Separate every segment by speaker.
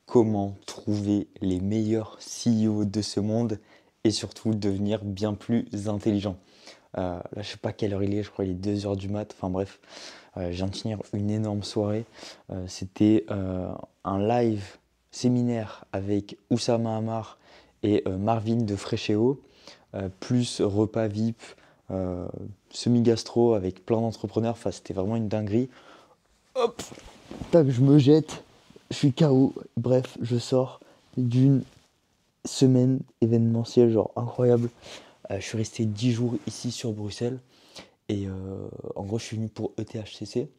Speaker 1: comment trouver les meilleurs CEO de ce monde et surtout devenir bien plus intelligent. Là, je sais pas quelle heure il est, je crois qu'il est 2 heures du mat. Enfin bref, je viens de finir une énorme soirée. C'était un live séminaire avec Oussama Hamar et Marvin de Fréchéo, plus repas VIP, euh, semi-gastro avec plein d'entrepreneurs. Enfin, c'était vraiment une dinguerie. Hop, tac, je me jette, je suis KO. Bref, je sors d'une semaine événementielle, genre incroyable. Je suis resté 10 jours ici sur Bruxelles. Et en gros, je suis venu pour ETHCC.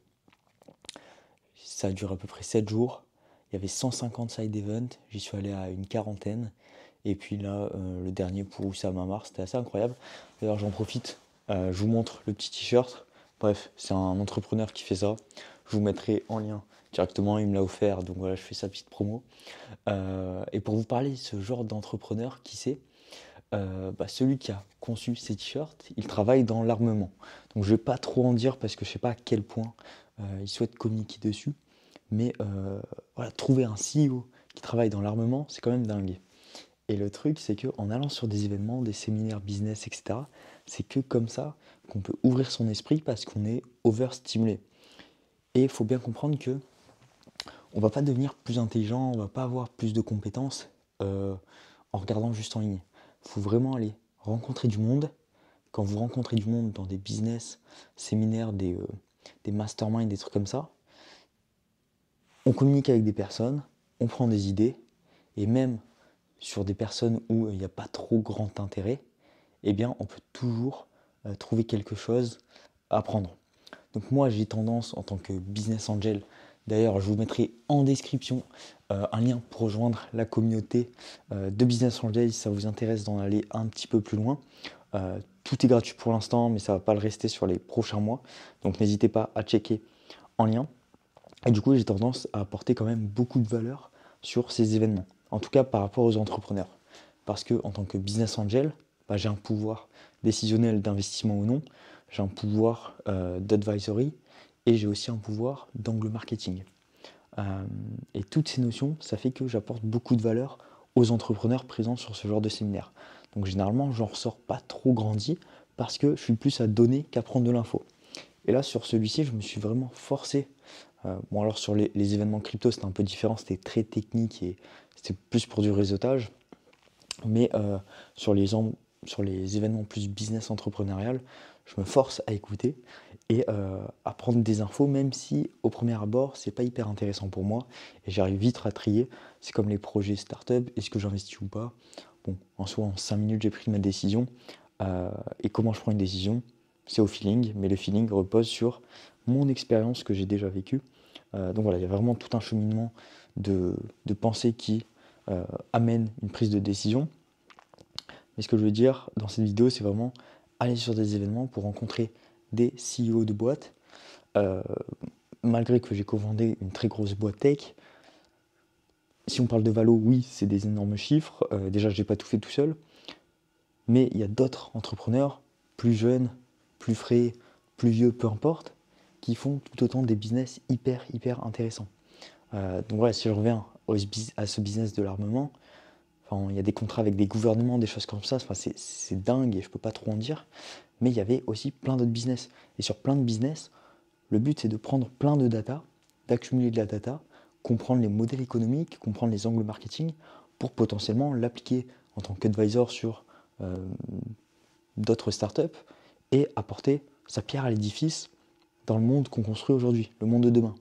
Speaker 1: Ça a duré à peu près 7 jours. Il y avait 150 side events. J'y suis allé à une quarantaine. Et puis là, le dernier pour Oussama Mar, c'était assez incroyable. D'ailleurs, j'en profite. Je vous montre le petit t-shirt. Bref, c'est un entrepreneur qui fait ça. Je vous mettrai en lien directement. Il me l'a offert. Donc voilà, je fais sa petite promo. Et pour vous parler de ce genre d'entrepreneur, qui c'est celui qui a conçu ces t-shirts, il travaille dans l'armement. Donc je vais pas trop en dire parce que je sais pas à quel point il souhaite communiquer dessus. Mais voilà, trouver un CEO qui travaille dans l'armement, c'est quand même dingue. Et le truc, c'est qu'en allant sur des événements, des séminaires business, etc., c'est que comme ça qu'on peut ouvrir son esprit parce qu'on est overstimulé. Et il faut bien comprendre que on va pas devenir plus intelligent, on va pas avoir plus de compétences en regardant juste en ligne. Il faut vraiment aller rencontrer du monde. Quand vous rencontrez du monde dans des business, séminaires, des masterminds, des trucs comme ça, on communique avec des personnes, on prend des idées, et même sur des personnes où il n'y a pas trop grand intérêt, eh bien on peut toujours trouver quelque chose à apprendre. Donc moi j'ai tendance en tant que business angel, d'ailleurs je vous mettrai en description un lien pour rejoindre la communauté de business angel si ça vous intéresse d'en aller un petit peu plus loin. Tout est gratuit pour l'instant mais ça ne va pas le rester sur les prochains mois. Donc n'hésitez pas à checker en lien. Et du coup j'ai tendance à apporter quand même beaucoup de valeur sur ces événements. En tout cas par rapport aux entrepreneurs. Parce que en tant que business angel, j'ai un pouvoir décisionnel d'investissement ou non, j'ai un pouvoir d'advisory et j'ai aussi un pouvoir d'angle marketing. Et toutes ces notions, ça fait que j'apporte beaucoup de valeur aux entrepreneurs présents sur ce genre de séminaire. Donc généralement, j'en ressors pas trop grandi parce que je suis plus à donner qu'à prendre de l'info. Et là, sur celui-ci, je me suis vraiment forcé. Bon, alors sur les événements crypto, c'était un peu différent, c'était très technique et c'était plus pour du réseautage. Mais sur les événements plus business entrepreneurial, je me force à écouter et à prendre des infos, même si au premier abord, c'est pas hyper intéressant pour moi et j'arrive vite à trier. C'est comme les projets startup, est-ce que j'investis ou pas? Bon, en soi, en 5 minutes, j'ai pris ma décision. Et comment je prends une décision? C'est au feeling, mais le feeling repose sur mon expérience que j'ai déjà vécue. Donc voilà, il y a vraiment tout un cheminement de pensée qui amène une prise de décision. Mais ce que je veux dire dans cette vidéo, c'est vraiment aller sur des événements pour rencontrer des CEO de boîtes. Euh, Malgré que j'ai commandé une très grosse boîte tech, si on parle de Valo, oui, c'est des énormes chiffres. Déjà, je n'ai pas tout fait tout seul. Mais il y a d'autres entrepreneurs, plus jeunes, plus frais, plus vieux, peu importe, qui font tout autant des business hyper intéressants. Donc voilà, si je reviens à ce business de l'armement, enfin, il y a des contrats avec des gouvernements, des choses comme ça. Enfin, c'est dingue et je peux pas trop en dire. Mais il y avait aussi plein d'autres business. Et sur plein de business, le but c'est de prendre plein de data, d'accumuler de la data, comprendre les modèles économiques, comprendre les angles marketing pour potentiellement l'appliquer en tant qu'advisor sur euh, d'autres startups et apporter sa pierre à l'édifice dans le monde qu'on construit aujourd'hui, le monde de demain.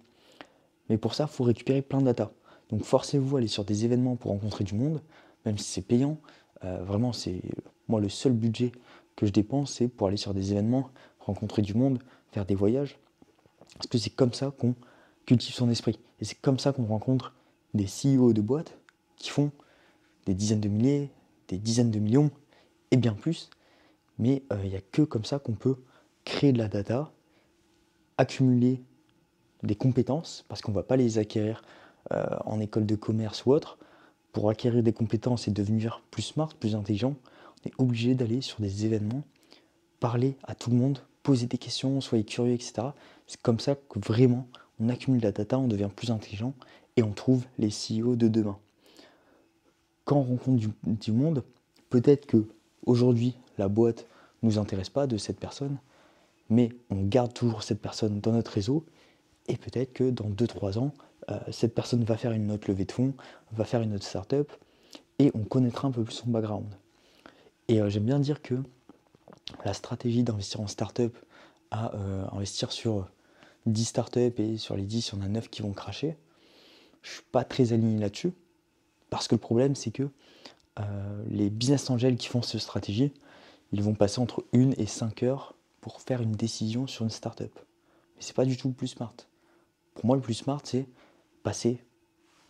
Speaker 1: Mais pour ça, il faut récupérer plein de data. Donc forcez-vous à aller sur des événements pour rencontrer du monde, même si c'est payant. Vraiment, c'est moi le seul budget que je dépense, c'est pour aller sur des événements, rencontrer du monde, faire des voyages. Parce que c'est comme ça qu'on cultive son esprit. Et c'est comme ça qu'on rencontre des CEO de boîtes qui font des dizaines de milliers, des dizaines de millions et bien plus. Mais il n'y a que comme ça qu'on peut créer de la data, accumuler des compétences, parce qu'on ne va pas les acquérir en école de commerce ou autre. Pour acquérir des compétences et devenir plus smart, plus intelligent, on est obligé d'aller sur des événements, parler à tout le monde, poser des questions, soyez curieux, etc. C'est comme ça que vraiment on accumule la data, on devient plus intelligent et on trouve les CEO de demain. Quand on rencontre du monde, peut-être que aujourd'hui la boîte ne nous intéresse pas de cette personne, mais on garde toujours cette personne dans notre réseau et peut-être que dans 2-3 ans, cette personne va faire une autre levée de fonds, va faire une autre startup et on connaîtra un peu plus son background. Et j'aime bien dire que la stratégie d'investir en startup à investir sur 10 startups et sur les 10, il y en a 9 qui vont cracher, je ne suis pas très aligné là-dessus parce que le problème c'est que les business angels qui font cette stratégie, ils vont passer entre 1 et 5 heures pour faire une décision sur une startup. Mais c'est pas du tout le plus smart. Pour moi, le plus smart, c'est passer.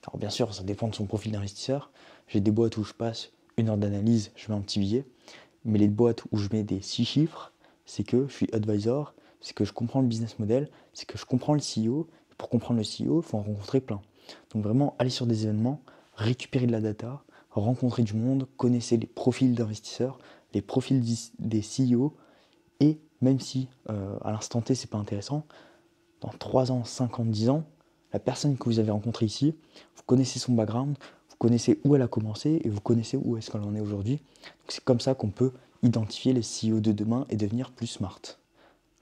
Speaker 1: Alors bien sûr, ça dépend de son profil d'investisseur. J'ai des boîtes où je passe 1 heure d'analyse, je mets un petit billet. Mais les boîtes où je mets des 6 chiffres, c'est que je suis advisor, c'est que je comprends le business model, c'est que je comprends le CEO. Pour comprendre le CEO, il faut en rencontrer plein. Donc vraiment, aller sur des événements, récupérer de la data, rencontrer du monde, connaître les profils d'investisseurs, les profils des CEO, et même si à l'instant T c'est pas intéressant, dans 3 ans, 5 ans, 10 ans, la personne que vous avez rencontrée ici, vous connaissez son background, vous connaissez où elle a commencé et vous connaissez où est-ce qu'elle en est aujourd'hui. Donc c'est comme ça qu'on peut identifier les CEO de demain et devenir plus smart.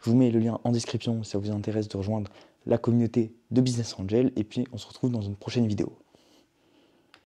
Speaker 1: Je vous mets le lien en description si ça vous intéresse de rejoindre la communauté de Business Angel et puis on se retrouve dans une prochaine vidéo.